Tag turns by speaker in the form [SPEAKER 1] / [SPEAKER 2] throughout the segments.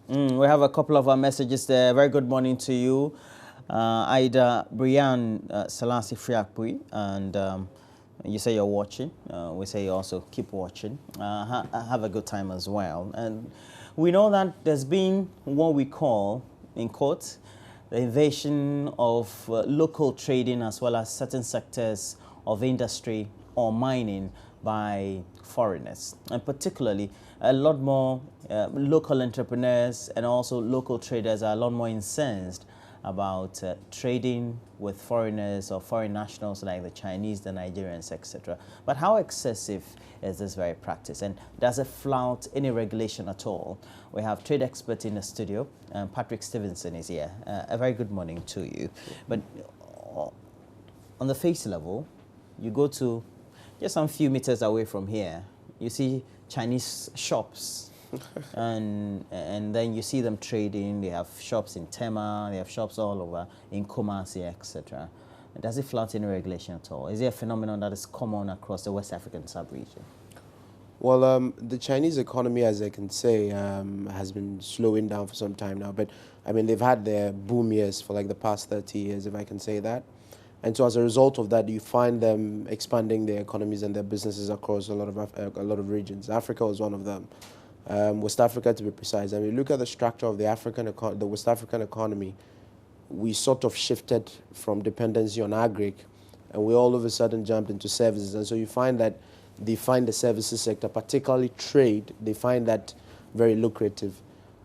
[SPEAKER 1] We have a couple of our messages there. Very good morning to you. Ida Brian Selassie Friakpui, and you say you're watching. We say you also keep watching. Have a good time as well. And we know that there's been what we call, in quotes, the invasion of local trading as well as certain sectors of industry or mining by foreigners, and particularly a lot more local entrepreneurs and also local traders are a lot more incensed about trading with foreigners or foreign nationals like the Chinese, the Nigerians, etc. But how excessive is this very practice, and does it flout any regulation at all? We have trade expert in the studio, Patrick Stevenson is here. A very good morning to you. But on the face level, you go to just some few meters away from here, you see Chinese shops. and then you see them trading. They have shops in Tema, they have shops all over in Kumasi, etc. Does it flout any regulation at all? Is it a phenomenon that is common across the West African sub-region?
[SPEAKER 2] Well, the Chinese economy, as I can say, has been slowing down for some time now. But, I mean, they've had their boom years for like the past 30 years, if I can say that. And so as a result of that, you find them expanding their economies and their businesses across a lot of regions. Africa was one of them. West Africa, to be precise. I mean, look at the structure of the West African economy. We sort of shifted from dependency on agri, and we all of a sudden jumped into services. And so you find that they find the services sector, particularly trade, they find that very lucrative.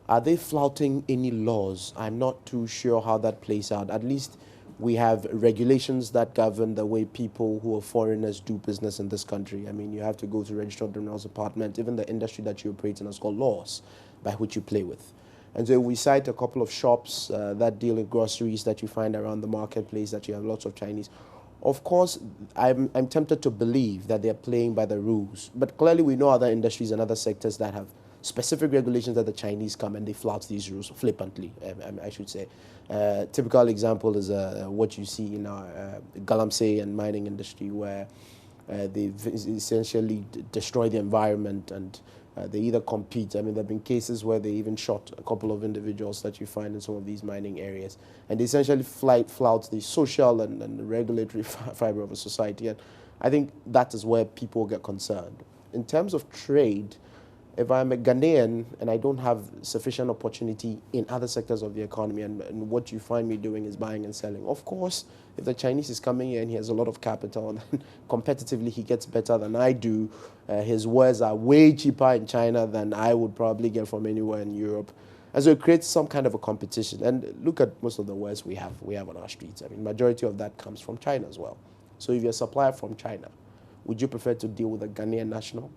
[SPEAKER 2] Are they flouting any laws? I'm not too sure how that plays out. At least we have regulations that govern the way people who are foreigners do business in this country. I mean, you have to go to register of criminals department. Even the industry that you operate in is called laws by which you play with. And so we cite a couple of shops that deal in groceries that you find around the marketplace, that you have lots of Chinese. Of course, I'm tempted to believe that they're playing by the rules. But clearly we know other industries and other sectors that have specific regulations that the Chinese come and they flout these rules flippantly, I should say. Typical example is what you see in our galamsey and mining industry, where they essentially destroy the environment and they either compete. I mean, there have been cases where they even shot a couple of individuals that you find in some of these mining areas. And they essentially flout the social and the regulatory fiber of a society. And I think that is where people get concerned. In terms of trade, if I'm a Ghanaian and I don't have sufficient opportunity in other sectors of the economy, and what you find me doing is buying and selling, of course, if the Chinese is coming here and he has a lot of capital, then competitively he gets better than I do. His wares are way cheaper in China than I would probably get from anywhere in Europe. And so it creates some kind of a competition. And look at most of the wares we have on our streets. I mean, majority of that comes from China as well. So if you're a supplier from China, would you prefer to deal with a Ghanaian national,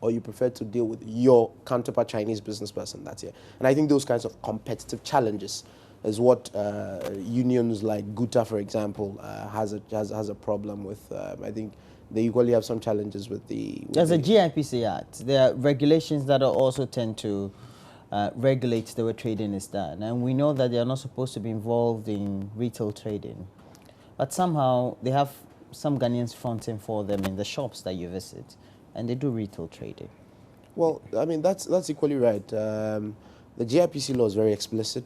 [SPEAKER 2] or you prefer to deal with your counterpart Chinese business person that's here? And I think those kinds of competitive challenges is what unions like GUTA, for example, has a problem with. I think they equally have some challenges with the...
[SPEAKER 1] There's a GIPC Act. There are regulations that also tend to regulate the way trading is done. And we know that they are not supposed to be involved in retail trading. But somehow they have some Ghanaians fronting for them in the shops that you visit, and they do retail trading.
[SPEAKER 2] Well, I mean, that's equally right. The GIPC law is very explicit.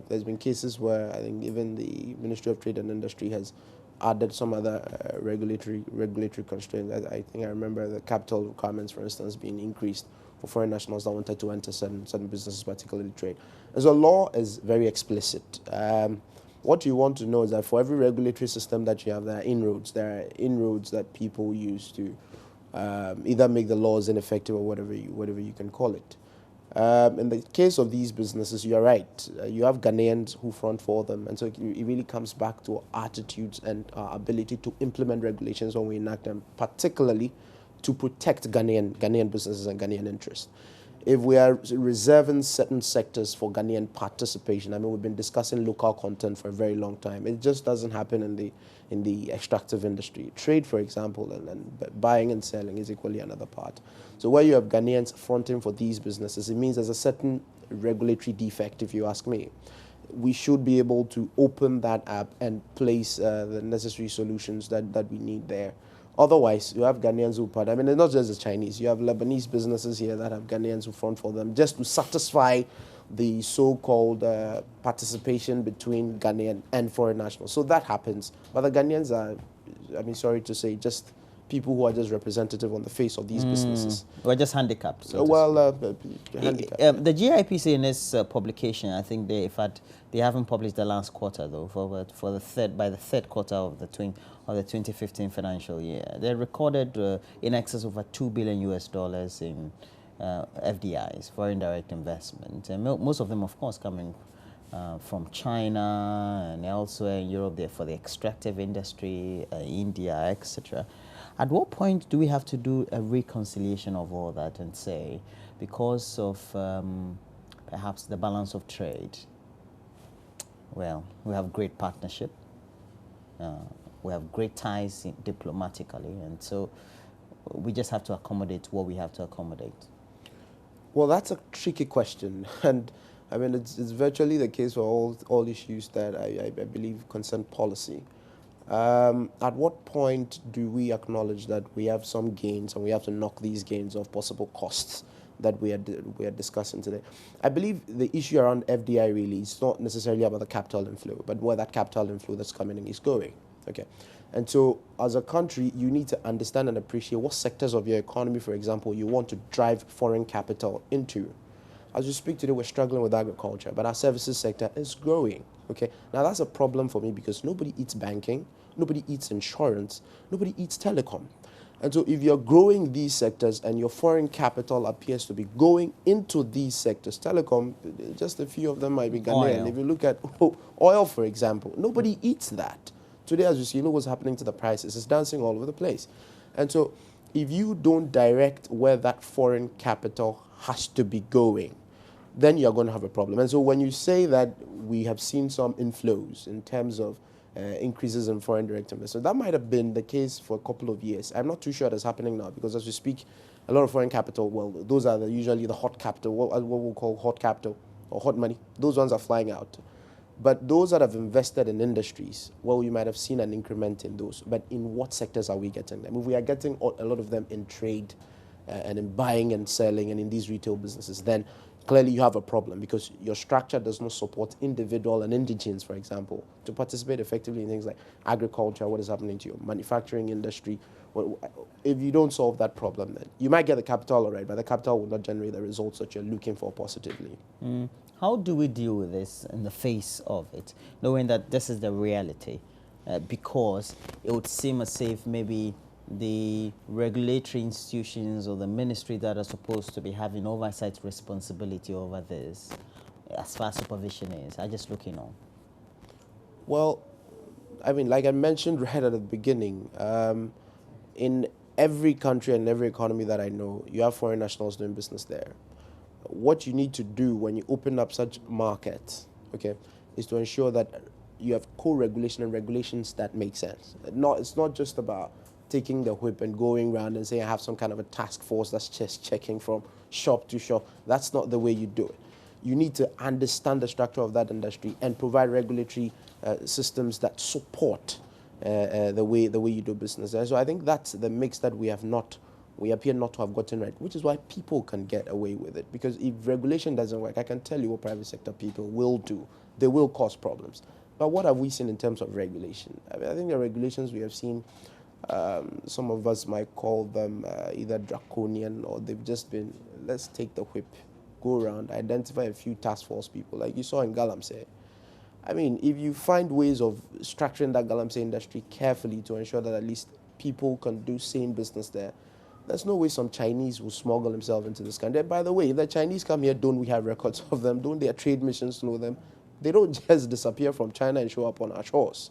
[SPEAKER 2] There's been cases where I think even the Ministry of Trade and Industry has added some other regulatory constraints. I think I remember the capital requirements, for instance, being increased for foreign nationals that wanted to enter certain businesses, particularly trade. And so law is very explicit. What you want to know is that for every regulatory system that you have, there are inroads. There are inroads that people use to either make the laws ineffective or whatever you can call it. In the case of these businesses, you're right. You have Ghanaians who front for them, and so it really comes back to attitudes and our ability to implement regulations when we enact them, particularly to protect Ghanaian businesses and Ghanaian interests. If we are reserving certain sectors for Ghanaian participation, I mean, we've been discussing local content for a very long time. It just doesn't happen in the extractive industry. Trade, for example, and buying and selling is equally another part. So where you have Ghanaians fronting for these businesses, it means there's a certain regulatory defect, if you ask me. We should be able to open that up and place the necessary solutions that we need there. Otherwise, you have Ghanaians who part. I mean, it's not just the Chinese. You have Lebanese businesses here that have Ghanaians who front for them just to satisfy the so-called participation between Ghanaian and foreign nationals. So that happens. But the Ghanaians are, I mean, sorry to say, just people who are just representative on the face of these businesses.
[SPEAKER 1] We're just handicapped. So
[SPEAKER 2] Handicapped.
[SPEAKER 1] the GIPC in this publication, I think they, in fact, they haven't published the last quarter though. For the third quarter of the 2015 financial year, they recorded in excess of $2 billion US in FDIs, foreign direct investment, and most of them, of course, coming from China and elsewhere in Europe, there for the extractive industry, India, etc. At what point do we have to do a reconciliation of all that and say, because of perhaps the balance of trade, well, we have great partnership, we have great ties diplomatically, and so we just have to accommodate what we have to accommodate?
[SPEAKER 2] Well, that's a tricky question, and I mean it's virtually the case for all issues that I believe concern policy. At what point do we acknowledge that we have some gains and we have to knock these gains off possible costs that we are discussing today? I believe the issue around FDI really is not necessarily about the capital inflow, but where that capital inflow that's coming in is going. Okay, and so as a country, you need to understand and appreciate what sectors of your economy, for example, you want to drive foreign capital into. As we speak today, we're struggling with agriculture, but our services sector is growing. Okay, now that's a problem for me because nobody eats banking, nobody eats insurance, nobody eats telecom. And so if you're growing these sectors and your foreign capital appears to be going into these sectors, telecom, just a few of them might be Ghanaian.
[SPEAKER 1] Oil.
[SPEAKER 2] If you look at oil, for example, nobody eats that. Today, as you see, look what's happening to the prices. It's dancing all over the place. And so if you don't direct where that foreign capital has to be going, then you're going to have a problem. And so when you say that we have seen some inflows in terms of increases in foreign direct investment, that might have been the case for a couple of years. I'm not too sure that's happening now because as we speak, a lot of foreign capital, well, those are usually the hot capital, what we'll call hot capital or hot money. Those ones are flying out. But those that have invested in industries, well, you might have seen an increment in those. But in what sectors are we getting them? If we are getting a lot of them in trade and in buying and selling and in these retail businesses, then clearly you have a problem because your structure does not support individual and indigenes, for example, to participate effectively in things like agriculture, what is happening to your manufacturing industry. Well, if you don't solve that problem, then you might get the capital, all right, but the capital will not generate the results that you're looking for positively.
[SPEAKER 1] How do we deal with this in the face of it, knowing that this is the reality? Because it would seem as if maybe the regulatory institutions or the ministry that are supposed to be having oversight responsibility over this, as far as supervision is, are just looking on.
[SPEAKER 2] Well, I mean, like I mentioned right at the beginning, in every country and every economy that I know, you have foreign nationals doing business there. What you need to do when you open up such markets, okay, is to ensure that you have co-regulation and regulations that make sense. It's not just about taking the whip and going around and saying I have some kind of a task force that's just checking from shop to shop. That's not the way you do it. You need to understand the structure of that industry and provide regulatory systems that support the way you do business. So I think that's the mix that we appear not to have gotten right, which is why people can get away with it. Because if regulation doesn't work, I can tell you what private sector people will do. They will cause problems. But what have we seen in terms of regulation? I mean, I think the regulations we have seen, some of us might call them either draconian or they've just been, let's take the whip, go around, identify a few task force people, like you saw in Galamsey. I mean, if you find ways of structuring that Galamsey industry carefully to ensure that at least people can do sane business there, there's no way some Chinese will smuggle themselves into this country. By the way, if the Chinese come here, don't we have records of them? Don't their trade missions know them? They don't just disappear from China and show up on our shores.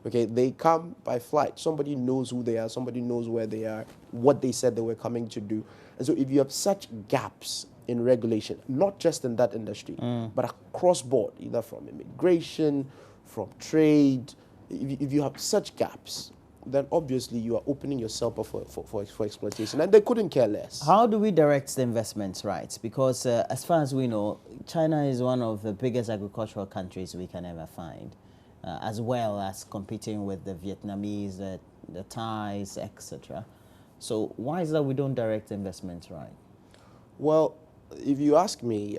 [SPEAKER 2] Okay, they come by flight. Somebody knows who they are. Somebody knows where they are, what they said they were coming to do. And so if you have such gaps in regulation, not just in that industry, but across board, either from immigration, from trade, if you have such gaps, then obviously you are opening yourself up for exploitation, and they couldn't care less.
[SPEAKER 1] How do we direct the investments right? Because as far as we know, China is one of the biggest agricultural countries we can ever find, as well as competing with the Vietnamese, the Thais, etc. So why is that we don't direct investments right?
[SPEAKER 2] Well, if you ask me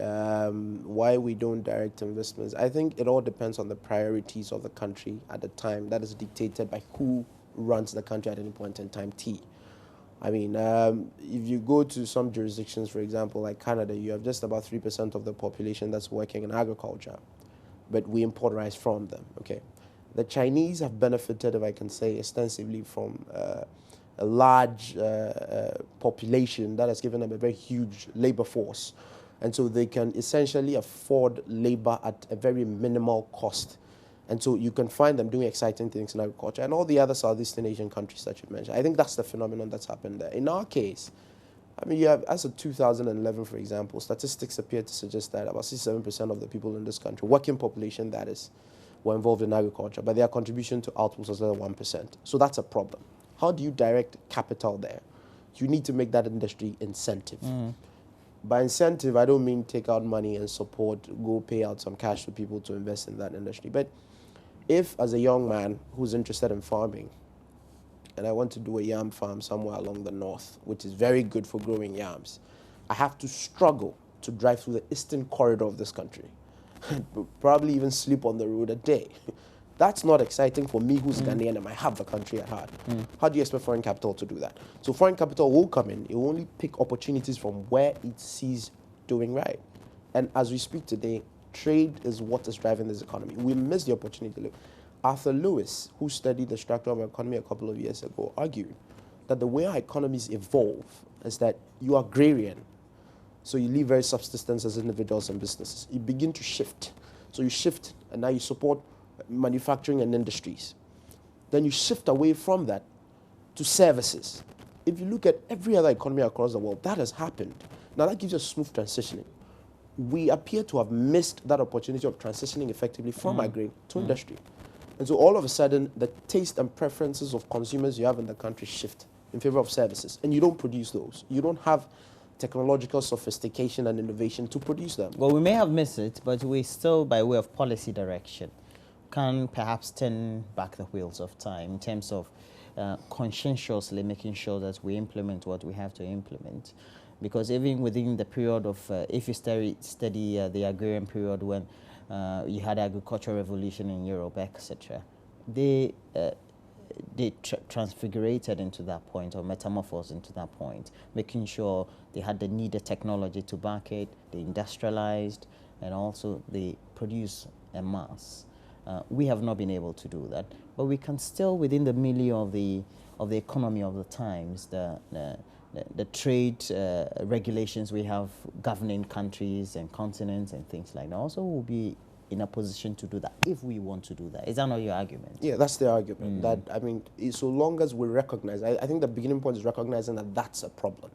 [SPEAKER 2] why we don't direct investments, I think it all depends on the priorities of the country at the time. That is dictated by who runs the country at any point in time. I mean, if you go to some jurisdictions, for example, like Canada, you have just about 3% of the population that's working in agriculture, but we import rice from them, okay? The Chinese have benefited, if I can say, extensively from a large population that has given them a very huge labor force. And so they can essentially afford labor at a very minimal cost. And so you can find them doing exciting things in agriculture and all the other Southeastern Asian countries that you mentioned. I think that's the phenomenon that's happened there. In our case, I mean, you have, as of 2011, for example, statistics appear to suggest that about 67% of the people in this country, working population that is, were involved in agriculture, but their contribution to output was less than 1%. So that's a problem. How do you direct capital there? You need to make that industry incentive. By incentive, I don't mean take out money and support, go pay out some cash to people to invest in that industry. But if, as a young man who's interested in farming, and I want to do a yam farm somewhere along the north, which is very good for growing yams, I have to struggle to drive through the eastern corridor of this country, probably even sleep on the road a day. That's not exciting for me who's Ghanaian and I have the country at heart. How do you expect foreign capital to do that? So foreign capital will come in. It will only pick opportunities from where it sees doing right. And as we speak today, trade is what is driving this economy. We miss the opportunity. Look, Arthur Lewis, who studied the structure of our economy a couple of years ago, argued that the way our economies evolve is that you are agrarian. So you leave very subsistence as individuals and businesses. You begin to shift. So you shift, and now you support manufacturing and industries. Then you shift away from that to services. If you look at every other economy across the world, that has happened. Now that gives you a smooth transitioning. We appear to have missed that opportunity of transitioning effectively from agri to industry. And so all of a sudden, the taste and preferences of consumers you have in the country shift in favor of services. And you don't produce those. You don't have technological sophistication and innovation to produce them.
[SPEAKER 1] Well, we may have missed it, but we still, by way of policy direction, can perhaps turn back the wheels of time in terms of conscientiously making sure that we implement what we have to implement. Because even within the period of, if you study the agrarian period when you had agricultural revolution in Europe, etc., they transfigurated into that point or metamorphosed into that point, making sure they had the needed technology to back it, they industrialized, and also they produce en masse. We have not been able to do that, but we can still, within the milieu of the economy of the times, the trade regulations we have governing countries and continents and things like that, also will be in a position to do that if we want to do that. Is that not your argument?
[SPEAKER 2] Yeah, that's the argument. That, I mean, so long as we recognize, I think the beginning point is recognizing that that's a problem.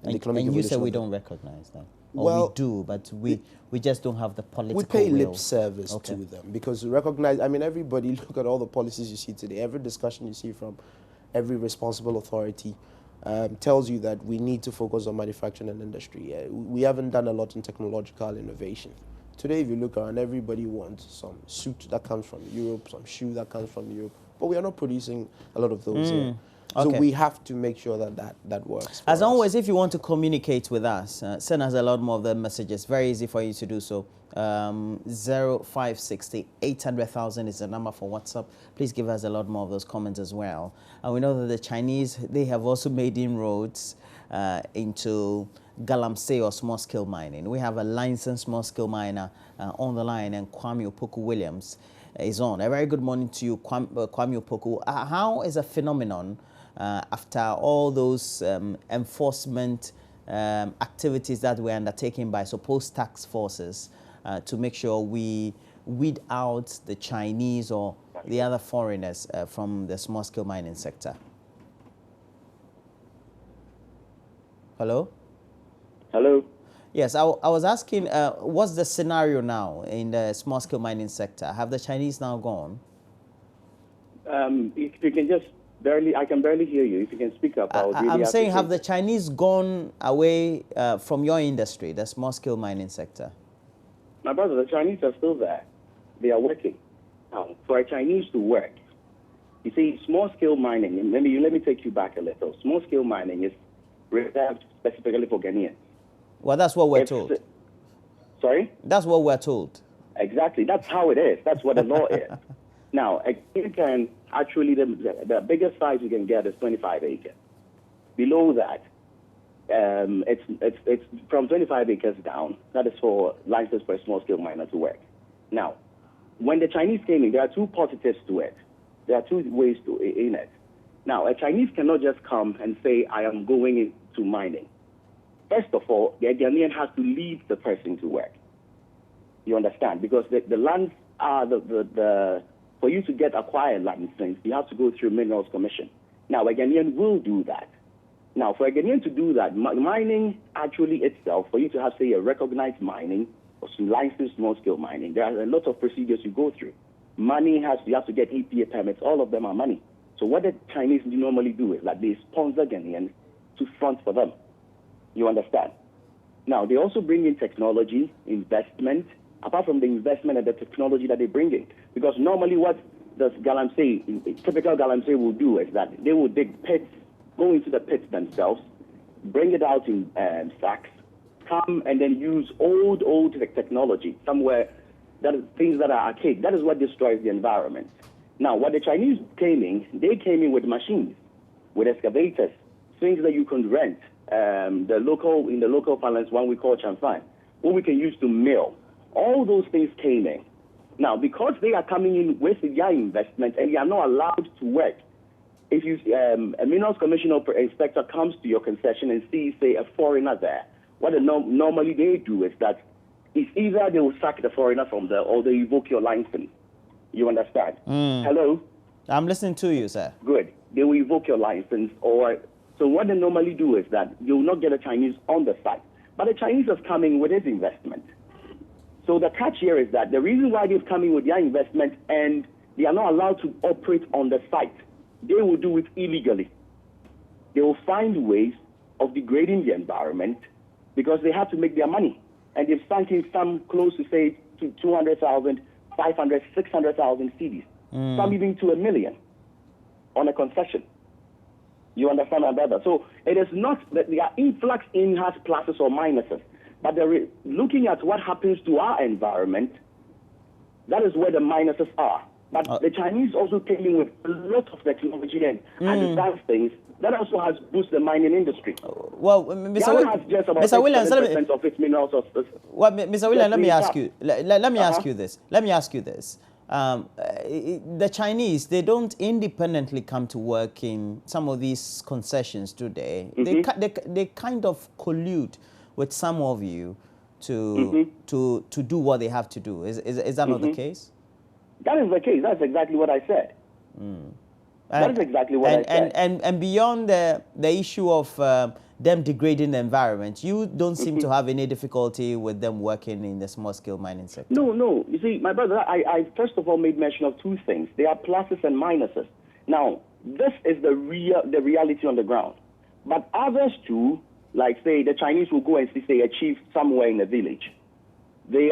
[SPEAKER 1] And you say we don't recognize that. Or
[SPEAKER 2] well,
[SPEAKER 1] we do, but we just don't have the political
[SPEAKER 2] will. We pay
[SPEAKER 1] will.
[SPEAKER 2] lip service to them because recognize, I mean, everybody, look at all the policies you see today, every discussion you see from every responsible authority tells you that we need to focus on manufacturing and industry. We haven't done a lot in technological innovation. Today, if you look around, everybody wants some suit that comes from Europe, some shoe that comes from Europe, but we are not producing a lot of those here. So we have to make sure that works.
[SPEAKER 1] As always, if you want to communicate with us, send us a lot more of the messages. Very easy for you to do so. 0560 800,000 is the number for WhatsApp. Please give us a lot more of those comments as well. And we know that the Chinese, they have also made inroads into galamsey or small-scale mining. We have a licensed small-scale miner on the line, and Kwame Opoku Williams is on. A very good morning to you, Kwame Opoku. How is a phenomenon after all those enforcement activities that were undertaken by supposed task forces to make sure we weed out the Chinese or the other foreigners from the small-scale mining sector? Hello?
[SPEAKER 3] Hello?
[SPEAKER 1] Yes, I was asking, what's the scenario now in the small-scale mining sector? Have the Chinese now gone?
[SPEAKER 3] If you can just I can barely hear you. If you can speak up, I would really
[SPEAKER 1] I'm saying, have the
[SPEAKER 3] it.
[SPEAKER 1] Chinese gone away from your industry, the small-scale mining sector?
[SPEAKER 3] My brother, the Chinese are still there. They are working. Now, for a Chinese to work, you see, small-scale mining, and let me take you back a little. Small-scale mining is reserved specifically for Ghanaians.
[SPEAKER 1] Well, that's what we're
[SPEAKER 3] If,
[SPEAKER 1] told.
[SPEAKER 3] sorry?
[SPEAKER 1] That's what we're told.
[SPEAKER 3] Exactly. That's how it is. That's what the law is. Now, you can actually, the biggest size you can get is 25 acres. Below that, it's from 25 acres down. That is for license for a small-scale miner to work. Now, when the Chinese came in, there are two positives to it. There are two ways in it. Now, a Chinese cannot just come and say, I am going into mining. First of all, the Ghanaian has to lead the person to work. You understand? Because the lands are for you to get acquired license, you have to go through Minerals Commission. Now, a Ghanaian will do that. Now, for a Ghanaian to do that, mining actually itself, for you to have, say, a recognized mining or some licensed small-scale mining, there are a lot of procedures you go through. You have to get EPA permits. All of them are money. So what the Chinese normally do is that they sponsor Ghanaians to front for them. You understand? Now, they also bring in technology, investment, apart from the investment and the technology that they bring in. Because normally what does typical Galamsey will do is that they will dig pits, go into the pits themselves, bring it out in sacks, come and then use old technology somewhere, things that are archaic. That is what destroys the environment. Now, what the Chinese came in, they came in with machines, with excavators, things that you can rent. In the local parlance, one we call chanfan, what we can use to mill. All those things came in. Now, because they are coming in with their investment and they are not allowed to work, if a minerals commissioner or inspector comes to your concession and sees, say, a foreigner there, what normally they do is that it's either they will sack the foreigner from there or they revoke your license. You understand? Hello?
[SPEAKER 1] I'm listening to you, sir.
[SPEAKER 3] Good. They will revoke your license. So what they normally do is that you will not get a Chinese on the site. But the Chinese is coming with his investment. So the catch here is that the reason why they're coming with their investment and they are not allowed to operate on the site, they will do it illegally. They will find ways of degrading the environment because they have to make their money. And they've sunk in some close to, say, to 200,000, 500, 600,000 cedis, some even to 1 million on a concession. You understand my brother? So it is not that the influx in has pluses or minuses, but looking at what happens to our environment, that is where the minuses are. But the Chinese also came in with a lot of technology and advanced things that also has boosted the mining industry.
[SPEAKER 1] Well, Mr. Williams,
[SPEAKER 3] of its minerals.
[SPEAKER 1] Mr. Williams, let me ask you. Let me ask you this. Let me ask you this. The Chinese, they don't independently come to work in some of these concessions, do they? They kind of collude with some of you to do what they have to do. Is that not the case?
[SPEAKER 3] That is the case. That's exactly what I said. That is exactly what I said.
[SPEAKER 1] And beyond the issue of them degrading the environment, you don't seem to have any difficulty with them working in the small-scale mining sector.
[SPEAKER 3] No. You see, my brother, I first of all made mention of two things. There are pluses and minuses. Now, this is the reality on the ground. But others too, like say the Chinese will go and see, say, a chief somewhere in a village. They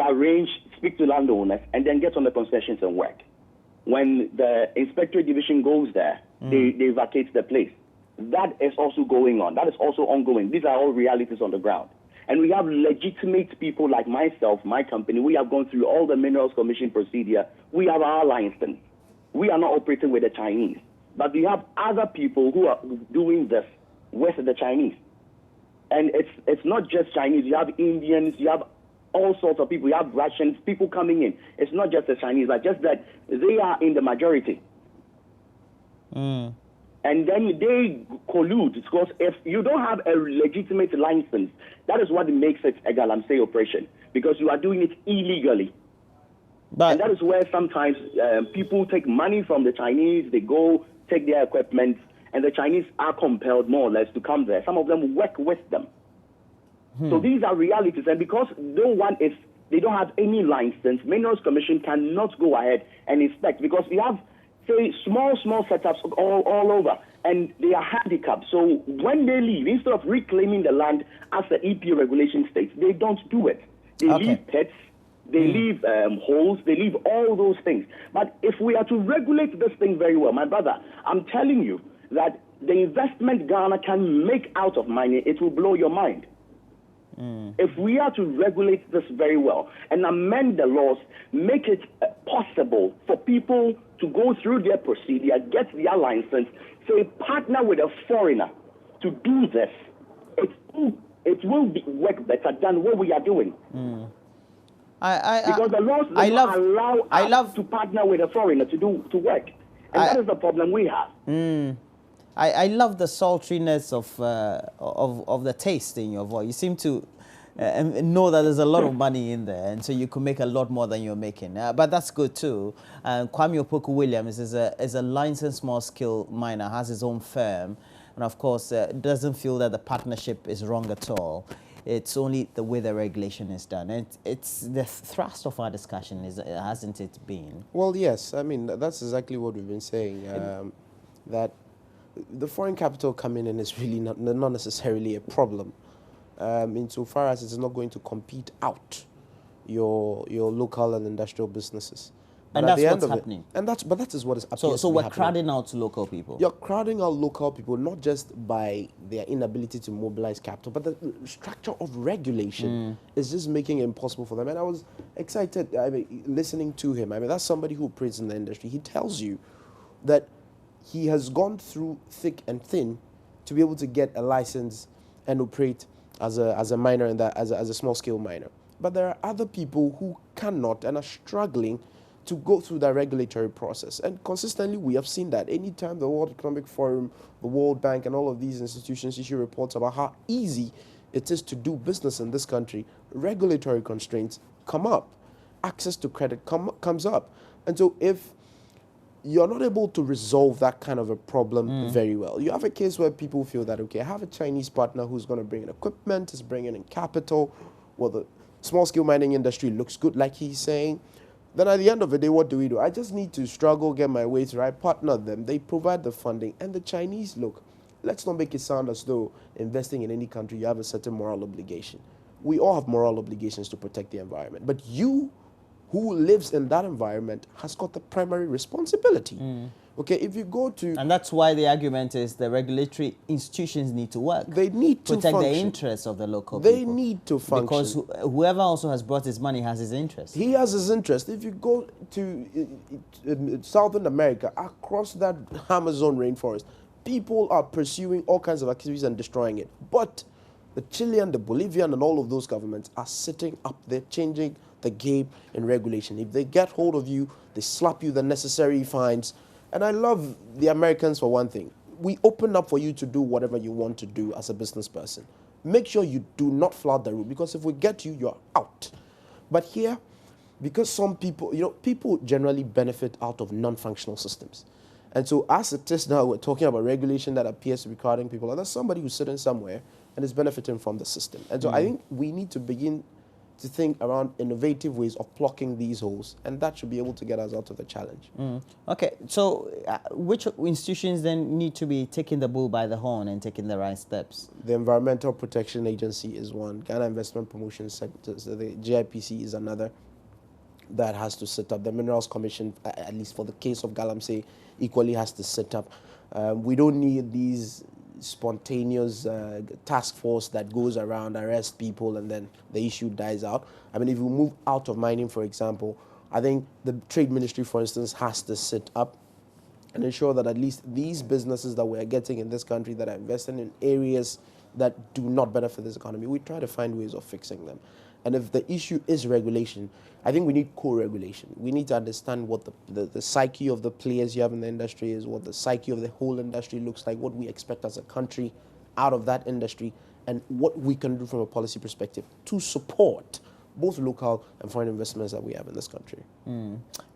[SPEAKER 3] speak to landowners, and then get on the concessions and work. When the inspectorate division goes there, they vacate the place. That is also going on. That is also ongoing. These are all realities on the ground. And we have legitimate people like myself, my company. We have gone through all the Minerals Commission procedure. We have our license. We are not operating with the Chinese. But we have other people who are doing this with the Chinese. And it's not just Chinese. You have Indians. You have all sorts of people. You have Russians, people coming in. It's not just the Chinese, but just that they are in the majority. And then they collude, because if you don't have a legitimate license, that is what makes it a Galamsey operation, because you are doing it illegally. And that is where sometimes people take money from the Chinese, they go take their equipment, and the Chinese are compelled more or less to come there. Some of them work with them. So these are realities, and because they don't have any license, Minerals Commission cannot go ahead and inspect, because we have, say, small setups all over, and they are handicapped. So when they leave, instead of reclaiming the land as the EPA regulation states, they don't do it. They leave pits, they leave holes, they leave all those things. But if we are to regulate this thing very well, my brother, I'm telling you that the investment Ghana can make out of mining, it will blow your mind. If we are to regulate this very well and amend the laws, make it possible for people to go through their procedure, get their license, say partner with a foreigner to do this, it will work better than what we are doing. Because the laws do not allow us to partner with a foreigner to work. And that is the problem we have.
[SPEAKER 1] I love the sultriness of the taste in your voice. You seem to know that there's a lot of money in there, and so you can make a lot more than you're making. But that's good too. Kwame Opoku Williams is a licensed small-scale miner, has his own firm, and of course doesn't feel that the partnership is wrong at all. It's only the way the regulation is done. And it's the thrust of our discussion, hasn't it been?
[SPEAKER 2] Well, yes. I mean, that's exactly what we've been saying, that the foreign capital coming in is really not necessarily a problem, insofar as it's not going to compete out your local and industrial businesses. But
[SPEAKER 1] and that's what's happening.
[SPEAKER 2] But that is what is happening.
[SPEAKER 1] So we're crowding out local people.
[SPEAKER 2] You're crowding out local people, not just by their inability to mobilize capital, but the structure of regulation is just making it impossible for them. And I was excited listening to him. I mean, that's somebody who operates in the industry. He tells you that he has gone through thick and thin to be able to get a license and operate as a miner and as a small scale miner. But there are other people who cannot and are struggling to go through that regulatory process. And consistently, we have seen that. Anytime the World Economic Forum, the World Bank, and all of these institutions issue reports about how easy it is to do business in this country, regulatory constraints come up. Access to credit comes up. And so if you're not able to resolve that kind of a problem very well, you have a case where people feel that, okay, I have a Chinese partner who's going to bring in equipment, is bringing in capital, well, the small-scale mining industry looks good, like he's saying. Then at the end of the day, what do? I just need to struggle, get my way through. I partner them. They provide the funding. And the Chinese, look, let's not make it sound as though investing in any country, you have a certain moral obligation. We all have moral obligations to protect the environment. But you, who lives in that environment, has got the primary responsibility. Okay, if you go to...
[SPEAKER 1] And that's why the argument is the regulatory institutions need to work.
[SPEAKER 2] They need to
[SPEAKER 1] protect
[SPEAKER 2] function.
[SPEAKER 1] the interests of the local people.
[SPEAKER 2] They need to function.
[SPEAKER 1] Because whoever also has brought his money has his interest.
[SPEAKER 2] He has his interest. If you go to Southern America, across that Amazon rainforest, people are pursuing all kinds of activities and destroying it. But the Chilean, the Bolivian, and all of those governments are sitting up there changing the game in regulation. If they get hold of you, they slap you the necessary fines. And I love the Americans for one thing. We open up for you to do whatever you want to do as a business person. Make sure you do not flout the rule, because if we get you, you're out. But here, because some people, people generally benefit out of non-functional systems. And so as it is now, we're talking about regulation that appears to be crowding people. And there's somebody who's sitting somewhere and is benefiting from the system. And so I think we need to begin to think around innovative ways of plugging these holes, and that should be able to get us out of the challenge.
[SPEAKER 1] Okay, so which institutions then need to be taking the bull by the horn and taking the right steps?
[SPEAKER 2] The Environmental Protection Agency is one. Ghana Investment Promotion Sector, the GIPC is another that has to set up. The Minerals Commission, at least for the case of Galamsey, equally has to set up. We don't need these spontaneous task force that goes around, arrest people, and then the issue dies out. I mean, if we move out of mining, for example, I think the Trade Ministry, for instance, has to sit up and ensure that at least these businesses that we're getting in this country that are investing in areas that do not benefit this economy, we try to find ways of fixing them. And if the issue is regulation, I think we need co-regulation. We need to understand what the psyche of the players you have in the industry is, what the psyche of the whole industry looks like, what we expect as a country out of that industry, and what we can do from a policy perspective to support both local and foreign investments that we have in this country.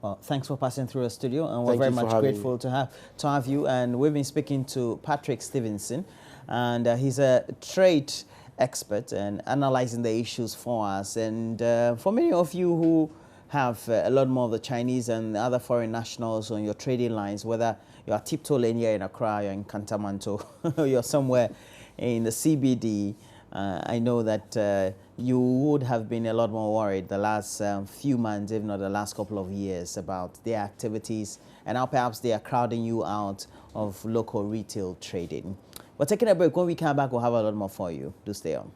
[SPEAKER 1] Well, thanks for passing through the studio, and we're very much grateful to have you. And we've been speaking to Patrick Stevenson, and he's a trade expert and analyzing the issues for us. And for many of you who have a lot more of the Chinese and other foreign nationals on your trading lines, whether you're tiptoeing here in Accra, you're in Kantamanto, or you're somewhere in the CBD, I know that you would have been a lot more worried the last few months, if not the last couple of years, about their activities and how perhaps they are crowding you out of local retail trading. We're taking a break. When we come back, we'll have a lot more for you. Do stay on.